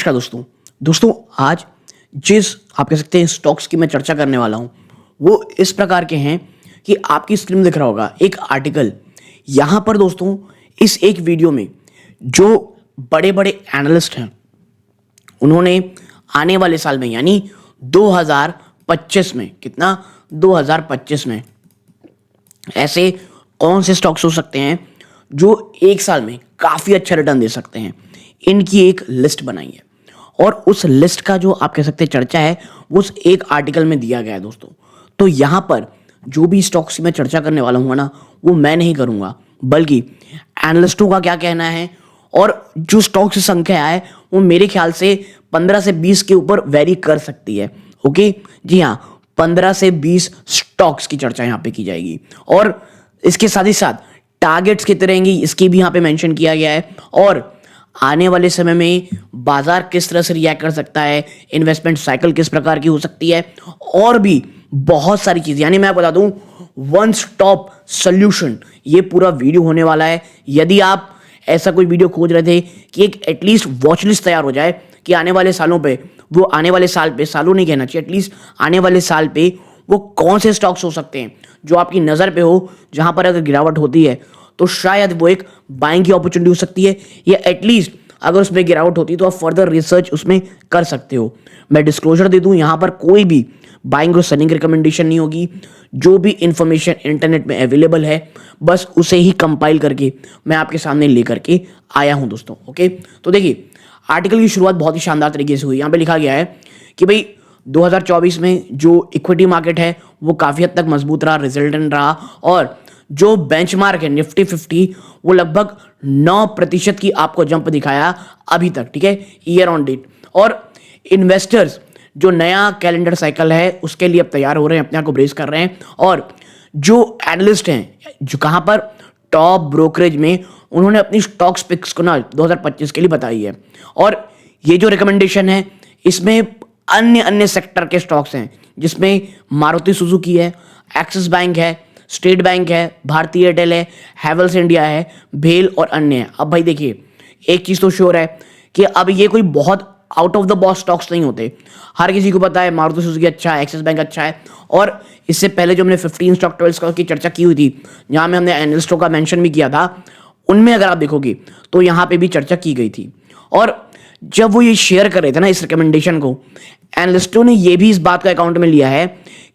नमस्कार दोस्तों। आज जिस आप कह सकते हैं स्टॉक्स की मैं चर्चा करने वाला हूं वो इस प्रकार के हैं कि आपकी स्क्रीन में दिख रहा होगा एक आर्टिकल। यहां पर दोस्तों इस एक वीडियो में जो बड़े बड़े एनालिस्ट हैं उन्होंने आने वाले साल में यानी 2025 में 2025 में ऐसे कौन से स्टॉक्स हो सकते हैं जो एक साल में काफ़ी अच्छा रिटर्न दे सकते हैं, इनकी एक लिस्ट बनाई है। और उस लिस्ट का जो आप कह सकते हैं चर्चा है वो उस एक आर्टिकल में दिया गया है दोस्तों। तो यहाँ पर जो भी स्टॉक्स की मैं चर्चा करने वाला हूँ ना, वो मैं नहीं करूँगा बल्कि एनालिस्टों का क्या कहना है। और जो स्टॉक्स की संख्या है वो मेरे ख्याल से 15 से 20 के ऊपर वेरी कर सकती है। ओके जी हाँ, 15 से 20 स्टॉक्स की चर्चा यहाँ पे की जाएगी। और इसके साथ ही साथ टारगेट्स कितने रहेंगी इसकी भी यहाँ पे मेंशन किया गया है। और आने वाले समय में बाजार किस तरह से रिएक्ट कर सकता है, इन्वेस्टमेंट साइकिल किस प्रकार की हो सकती है, और भी बहुत सारी चीज़। यानी मैं बता दूं वन स्टॉप सोल्यूशन ये पूरा वीडियो होने वाला है। यदि आप ऐसा कोई वीडियो खोज रहे थे कि एक एटलीस्ट वॉच लिस्ट तैयार हो जाए कि आने वाले सालों पे वो आने वाले साल पे, सालों नहीं कहना चाहिए, एटलीस्ट आने वाले साल पे वो कौन से स्टॉक्स हो सकते हैं जो आपकी नज़र पे हो, जहां पर अगर गिरावट होती है तो शायद वो एक बाइंग की अपॉर्चुनिटी हो सकती है, या एटलीस्ट अगर उसमें गिरावट होती है तो आप फर्दर रिसर्च उसमें कर सकते हो। मैं डिस्क्लोजर दे दूं, यहाँ पर कोई भी बाइंग और सेलिंग रिकमेंडेशन नहीं होगी। जो भी इंफॉर्मेशन इंटरनेट में अवेलेबल है बस उसे ही कंपाइल करके मैं आपके सामने लेकर के आया हूं दोस्तों। ओके, तो देखिए आर्टिकल की शुरुआत बहुत ही शानदार तरीके से हुई। यहाँ पे लिखा गया है कि भाई 2024 में जो इक्विटी मार्केट है वो काफ़ी हद तक मजबूत रहा, रेजिलिएंट रहा, और जो बेंचमार्क है निफ्टी 50 वो लगभग 9% की आपको जंप दिखाया अभी तक, ठीक है, ईयर ऑन डेट। और इन्वेस्टर्स जो नया कैलेंडर साइकिल है उसके लिए अब तैयार हो रहे हैं, अपने आप को ब्रेस कर रहे हैं। और जो एनालिस्ट हैं जो कहां पर टॉप ब्रोकरेज में, उन्होंने अपनी स्टॉक्स पिक्स को ना 2025 के लिए बताई है। और ये जो रिकमेंडेशन है इसमें अन्य अन्य सेक्टर के स्टॉक्स हैं जिसमें मारुति सुजुकी है, एक्सिस बैंक है, स्टेट बैंक है, भारतीय एयरटेल है, हैवेल्स इंडिया है, भेल और अन्य है। अब भाई देखिए एक चीज़ तो श्योर है कि अब ये कोई बहुत out of the box stocks नहीं होते। हर किसी को पता है मारुति सुजुकी अच्छा है, एक्सिस बैंक अच्छा है। और इससे पहले जो हमने 15 स्टॉक 12 स्टॉक की चर्चा की हुई थी, जहाँ में हमने एनालिस्टों का मेंशन भी किया था, उनमें अगर आप देखोगे तो यहाँ पे भी चर्चा की गई थी। और जब वो ये शेयर कर रहे थे ना इस रिकमेंडेशन को, एनालिस्टों ने ये भी इस बात का अकाउंट में लिया है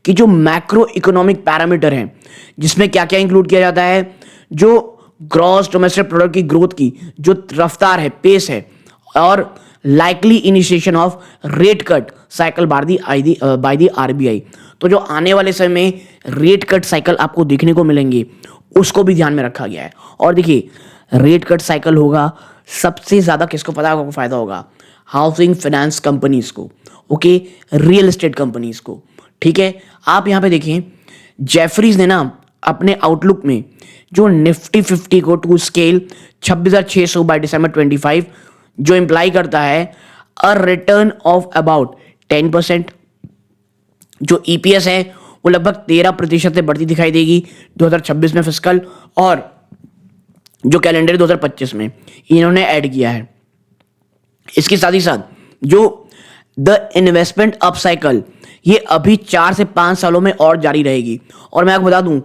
कि जो मैक्रो इकोनॉमिक पैरामीटर हैं जिसमें क्या क्या इंक्लूड किया जाता है, जो ग्रॉस डोमेस्टिक प्रोडक्ट की ग्रोथ की जो रफ्तार है, पेस है, और likely initiation of rate cut cycle by the RBI. तो जो आने वाले समय में रेट कट साइकिल आपको देखने को मिलेंगे उसको भी ध्यान में रखा गया है। और देखिए रेट कट साइकिल होगा, सबसे ज्यादा किसको पता होगा फायदा होगा? हाउसिंग फाइनेंस कंपनीज को, ओके, रियल एस्टेट कंपनीज को, ठीक है। आप यहां पे देखें जेफरीज ने ना अपने आउटलुक में जो निफ्टी 50 को टू स्केल 26,600 बाय दिसंबर 25 जो इंप्लाई करता है अ रिटर्न ऑफ अबाउट 10%, जो ईपीएस है वो लगभग 13% से बढ़ती दिखाई देगी 2026 में फिस्कल, और जो कैलेंडर 2025 में इन्होंने ऐड किया है। इसके साथ ही साथ जो द इन्वेस्टमेंट अप साइकिल ये अभी 4 से 5 सालों में और जारी रहेगी। और मैं आपको बता दूं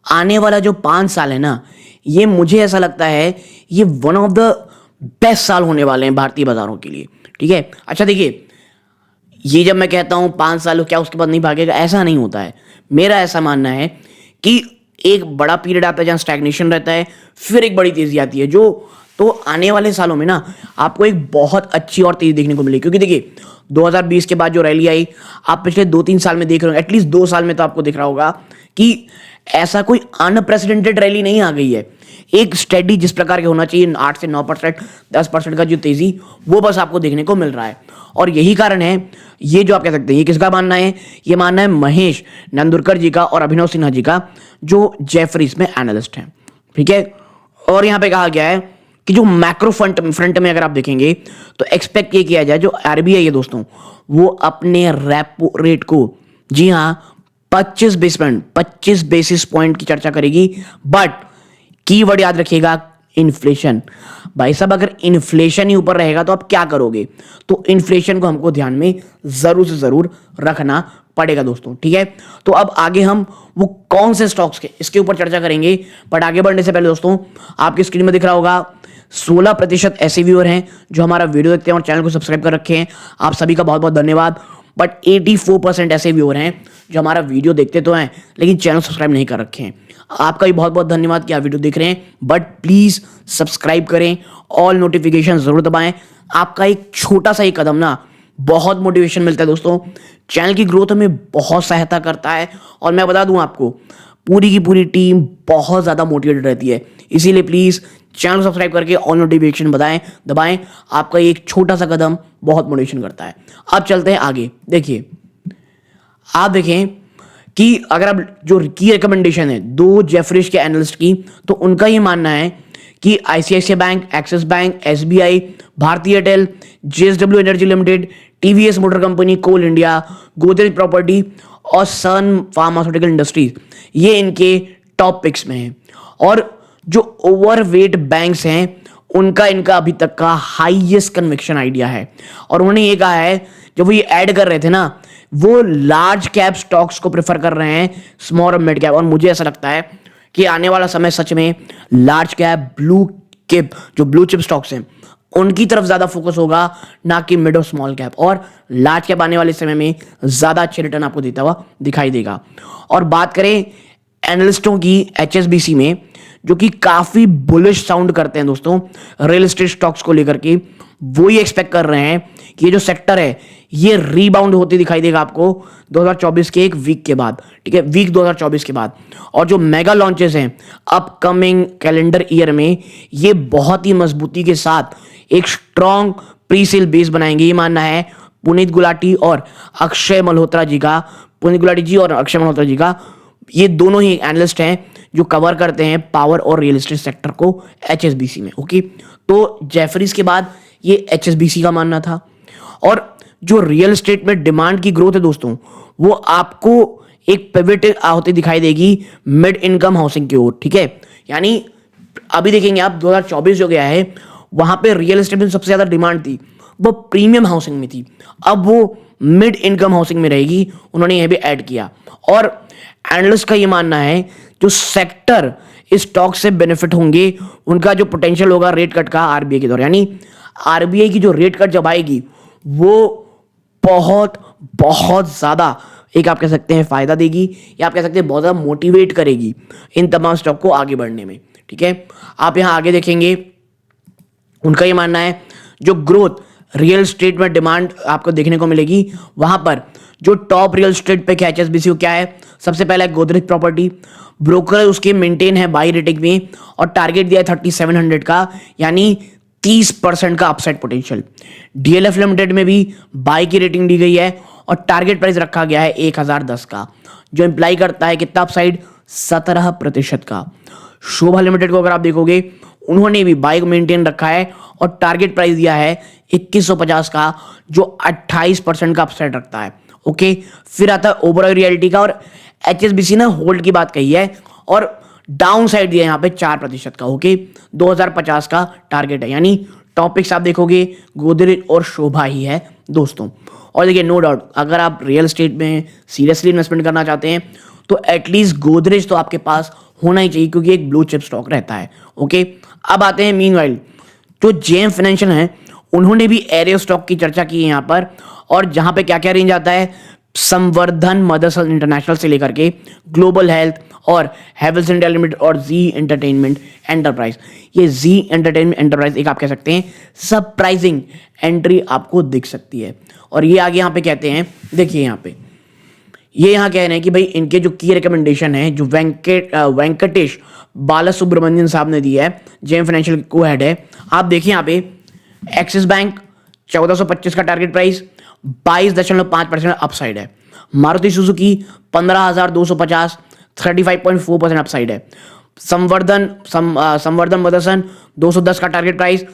आने वाला जो 5 साल है ना, ये मुझे ऐसा लगता है ये वन ऑफ द बेस्ट साल होने वाले हैं भारतीय बाजारों के लिए, ठीक है। अच्छा देखिए, ये जब मैं कहता हूं 5 साल क्या उसके बाद नहीं भागेगा, ऐसा नहीं होता है। मेरा ऐसा मानना है कि एक बड़ा पीरियड आता है जहां स्टैग्नेशन रहता है, फिर एक बड़ी तेजी आती है, जो तो आने वाले सालों में ना आपको एक बहुत अच्छी और तेजी देखने को मिलेगी। क्योंकि देखिए 2020 के बाद जो रैली आई, आप पिछले 2-3 साल में देख रहे हो, एटलीस्ट 2 साल में तो आपको दिख रहा होगा कि ऐसा कोई अनप्रेसिडेंटेड रैली नहीं आ गई है। एक स्टेडी जिस प्रकार के होना चाहिए 8 से 9%, 10% का जो तेजी, वो बस आपको देखने को मिल रहा है। और यही कारण है, ये जो आप कह सकते हैं, ये किसका मानना है? ये मानना है महेश नंदुरकर जी का और अभिनव सिन्हा जी का, जो जेफरीज में एनालिस्ट हैं, ठीक है। और यहां पे कहा गया है कि जो मैक्रो फ्रंट में अगर आप देखेंगे तो एक्सपेक्ट ये किया जाए जो आरबीआई है दोस्तों, वो अपने रेपो रेट को, जी हां, 25 बेसिस पॉइंट की चर्चा करेगी। बट कीवर्ड याद रखिएगा, इन्फ्लेशन। भाई साहब अगर इन्फ्लेशन ही ऊपर रहेगा तो आप क्या करोगे? तो इन्फ्लेशन को हमको ध्यान में जरूर से जरूर रखना पड़ेगा दोस्तों, ठीक है। तो अब आगे हम वो कौन से स्टॉक्स के इसके ऊपर चर्चा करेंगे, बट आगे बढ़ने से पहले दोस्तों आपकी स्क्रीन में दिख रहा होगा 16% ऐसे व्यूअर हैं जो हमारा वीडियो देखते हैं और चैनल को सब्सक्राइब कर रखे हैं। आप सभी का बहुत बहुत धन्यवाद। बट 84% ऐसे व्यूअर हैं जो हमारा वीडियो देखते तो हैं लेकिन चैनल सब्सक्राइब नहीं कर रखे हैं। आपका भी बहुत बहुत धन्यवाद कि आप वीडियो देख रहे हैं, बट प्लीज सब्सक्राइब करें, ऑल नोटिफिकेशन जरूर दबाएं। आपका एक छोटा सा ही कदम ना बहुत मोटिवेशन मिलता है दोस्तों, चैनल की ग्रोथ में बहुत सहायता करता है। और मैं बता दूं आपको पूरी की पूरी टीम बहुत ज़्यादा मोटिवेटेड रहती है, इसीलिए प्लीज़ चैनल को सब्सक्राइब करके ऑल नोटिफिकेशन दबाएं। आपका एक छोटा सा कदम बहुत मोटिवेशन करता है। अब चलते हैं आगे। देखिए आप देखें कि अगर आप जो की रिकमेंडेशन है दो जेफरीज के एनालिस्ट की, तो उनका ये मानना है कि ICICI bank, Axis bank, SBI, भारतीय Airtel, JSW energy limited, TVS motor company, coal India, Godrej property और सन फार्मास्यूटिकल इंडस्ट्रीज ये इनके टॉप पिक्स में हैं। और जो ओवरवेट बैंक्स हैं उनका इनका अभी तक का हाईएस्ट कन्विक्शन आइडिया है। और उन्होंने ये कहा है, जब वो ये ऐड कर रहे थे ना, वो लार्ज कैप स्टॉक्स को प्रेफर कर रहे हैं स्मॉल और मिड कैप। और मुझे ऐसा लगता है कि आने वाला समय सच में लार्ज कैप जो ब्लू चिप स्टॉक्स हैं उनकी तरफ ज्यादा फोकस होगा, ना कि मिड और स्मॉल कैप। और लार्ज कैप आने वाले समय में ज्यादा अच्छे रिटर्न आपको देता हुआ दिखाई देगा। और बात करें एनालिस्टों की एचएसबीसी में, जो कि काफी बुलिश साउंड करते हैं दोस्तों रियल एस्टेट स्टॉक्स को लेकर के, वो ये एक्सपेक्ट कर रहे हैं कि ये जो सेक्टर है ये रीबाउंड होती दिखाई देगा आपको 2024 के एक वीक के बाद, ठीक है, वीक 2024 के बाद। और जो मेगा लॉन्चेस हैं अपकमिंग कैलेंडर ईयर में, ये बहुत ही मजबूती के साथ एक स्ट्रॉन्ग प्री सेल बेस बनाएंगे, ये मानना है पुनीत गुलाटी और अक्षय मल्होत्रा जी का। पुनीत गुलाटी जी और अक्षय मल्होत्रा जी का, ये दोनों ही एनालिस्ट हैं जो कवर करते हैं पावर और रियल एस्टेट सेक्टर को एचएसबीसी में। ओके, तो जेफरीज के बाद ये एचएसबीसी का मानना था। और जो रियल एस्टेट में डिमांड की ग्रोथ है दोस्तों, वो आपको एक पिवट होती दिखाई देगी मिड इनकम हाउसिंग की ओर, ठीक है। यानी अभी देखेंगे आप 2024 जो गया है वहां पे रियल एस्टेट में सबसे ज्यादा डिमांड थी वो प्रीमियम हाउसिंग में थी, अब वो मिड इनकम हाउसिंग में रहेगी, उन्होंने यह भी ऐड किया। और एनालिस्ट का ये मानना है जो सेक्टर इस स्टॉक से बेनिफिट होंगे, उनका जो पोटेंशियल होगा रेट कट का आरबीआई के दौर, यानी आरबीआई की जो रेट कट जब आएगी वो बहुत बहुत ज्यादा एक आप कह सकते हैं फायदा देगी, या आप कह सकते हैं बहुत ज्यादा मोटिवेट करेगी इन तमाम स्टॉक को आगे बढ़ने में, ठीक है। आप यहां आगे देखेंगे उनका ये मानना है जो ग्रोथ रियल एस्टेट में डिमांड आपको देखने को मिलेगी, वहां पर जो टॉप रियल एस्टेट पे क्या एचएसबीसी क्या है, सबसे पहला है गोदरेज प्रॉपर्टी, ब्रोकर उसके मेंटेन है बाई रेटिंग में और टारगेट दिया है 3700 का, यानी 30% का अपसाइड पोटेंशियल। डीएलएफ लिमिटेड में भी बाई की रेटिंग दी गई है और टारगेट प्राइस रखा गया है 1010 का, जो इंप्लाई करता है कितना अपसाइड, 17% का। शोभा लिमिटेड को अगर आप देखोगे उन्होंने भी बाई को मेंटेन रखा है और टारगेट प्राइस दिया है 2150 का, जो 28% का अपसाइड रखता है। ओके, फिर आता है ओबरॉय रियल्टी का, और एचएसबीसी ने होल्ड की बात कही है और डाउन साइड दिया है यहाँ पे 4% का। ओके, 2050 का टारगेट है, यानी टॉपिक्स आप देखोगे गोदरेज और शोभा ही है दोस्तों। और देखिए नो डाउट अगर आप रियल एस्टेट में सीरियसली इन्वेस्टमेंट करना चाहते हैं तो एटलीस्ट गोदरेज तो आपके पास होना ही चाहिए, क्योंकि एक ब्लू चिप स्टॉक रहता है। ओके, अब आते हैं मीनवाइल जो जेएम फाइनेंशियल है, उन्होंने भी एरिया स्टॉक की चर्चा की है यहाँ पर, और जहां पे क्या क्या रेंज आता है, संवर्धन मदरसन इंटरनेशनल से लेकर के ग्लोबल हेल्थ और हैवेल्स इंडिया लिमिटेड और जी एंटरटेनमेंट एंटरप्राइज। ये जी एंटरटेनमेंट एंटरप्राइज एक आप कह सकते हैं सरप्राइजिंग एंट्री आपको दिख सकती है। और ये आगे यहाँ पे कहते हैं, देखिए यहाँ पे ये यहाँ कह रहे हैं कि भाई इनके जो की रिकमेंडेशन है जो वेंकटेश बाला सुब्रमण्यन साहब ने दी है, जेएम फाइनेंशियल को हेड है, आप देखिए यहाँ पे एक्सिस बैंक 1425 का टारगेट प्राइस, 22.5% अपसाइड है। मारुति सुजुकी 15,250, 35.4% अपसाइड है। संवर्धन मदरसन 210 का टारगेट प्राइस,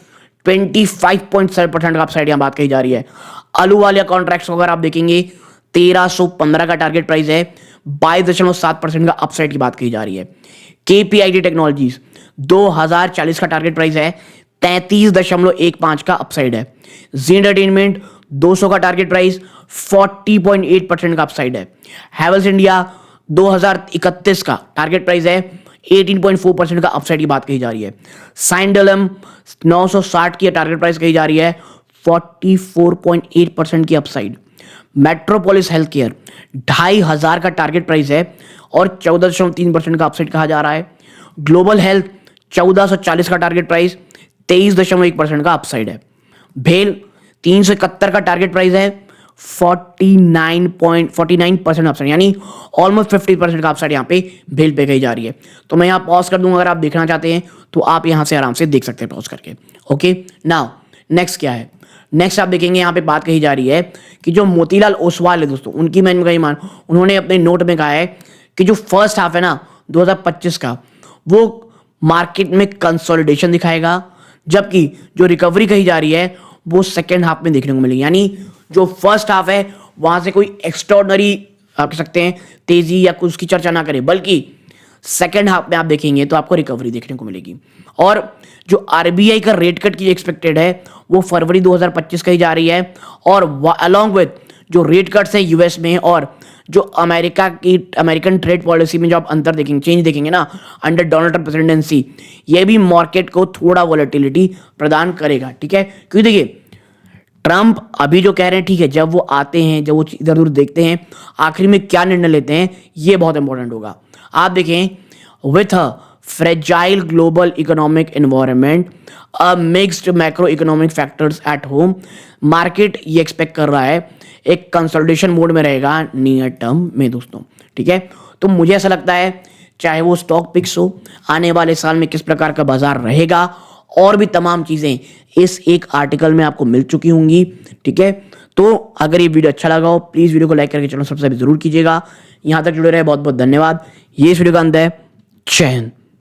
25.7% का अपसाइड यहां बात कही जा रही है। अलूवालिया कॉन्ट्रैक्ट्स अगर आप देखेंगे 1315 का टारगेट प्राइस है, 22.7% का अपसाइड की बात कही जा रही है। केपीआईटी टेक्नोलॉजीज 2040 का टारगेट प्राइस है, 33.15 का अपसाइड है। जी एंटरटेनमेंट 200 का टारगेट प्राइस 40.8% का अपसाइड है। हैवेल्स इंडिया 2031 का टारगेट प्राइस है 18.4% का अपसाइड की बात कही जा रही है। साइंडलम 960 की टारगेट प्राइस कही जा रही है 44.8% की अपसाइड। मेट्रोपोलिस हेल्थ केयर 2500 का टारगेट प्राइस है और 14.3% का अपसाइड कहा जा रहा है। ग्लोबल हेल्थ 1440 का टारगेट प्राइस 23.1% का अपसाइड है। भेल 371 का टारगेट प्राइस है 49% अपसाइड, यानी ऑलमोस्ट 50% का अपसाइड यहां पे भेल पे कही जा रही है। तो मैं यहां पॉज कर दूंगा, अगर आप देखना चाहते हैं तो आप यहां से आराम से देख सकते हैं पॉज करके। ओके, नाउ नेक्स्ट क्या है? नेक्स्ट आप देखेंगे यहां पे बात कही जा रही है कि जो मोतीलाल ओसवाल है दोस्तों, उनकी मैंने कही मान, उन्होंने अपने नोट में कहा है कि जो फर्स्ट हाफ है ना 2025 का, वो मार्केट में कंसोलिडेशन दिखाएगा, जबकि जो रिकवरी कही जा रही है वो सेकेंड हाफ में देखने को मिलेगी। यानी जो फर्स्ट हाफ है वहां से कोई एक्स्ट्रॉर्डनरी आप कह सकते हैं तेजी या कुछ की चर्चा ना करें, बल्कि सेकेंड हाफ में आप देखेंगे तो आपको रिकवरी देखने को मिलेगी। और जो आरबीआई का रेट कट की एक्सपेक्टेड है वो फरवरी 2025 कही जा रही है। और अलॉन्ग विद जो रेट कट्स है यूएस में और जो अमेरिकन ट्रेड पॉलिसी में जो आप अंतर देखेंगे, चेंज देखेंगे ना अंडर डोनाल्ड ट्रम्प प्रेसिडेंसी, ये भी मार्केट को थोड़ा वॉलेटिलिटी प्रदान करेगा। ठीक है, क्योंकि देखिए ट्रम्प अभी जो कह रहे हैं, ठीक है, जब वो आते हैं, जब वो इधर उधर देखते हैं, आखिर में क्या निर्णय लेते हैं, ये बहुत इंपॉर्टेंट होगा। आप देखें, with a fragile global economic environment, a mixed macro economic factors at home, market ये एक्सपेक्ट कर रहा है एक कंसोलिडेशन मोड में रहेगा नियर टर्म में दोस्तों। ठीक है, तो मुझे ऐसा लगता है चाहे वो स्टॉक पिक्स हो, आने वाले साल में किस प्रकार का बाजार रहेगा, और भी तमाम चीजें इस एक आर्टिकल में आपको मिल चुकी होंगी। ठीक है, तो अगर ये वीडियो अच्छा लगा हो प्लीज वीडियो को लाइक करके चैनल सब्सक्राइब जरूर कीजिएगा। यहां तक जुड़े रहे बहुत बहुत धन्यवाद। ये इस वीडियो का अंत है। जय हिंद।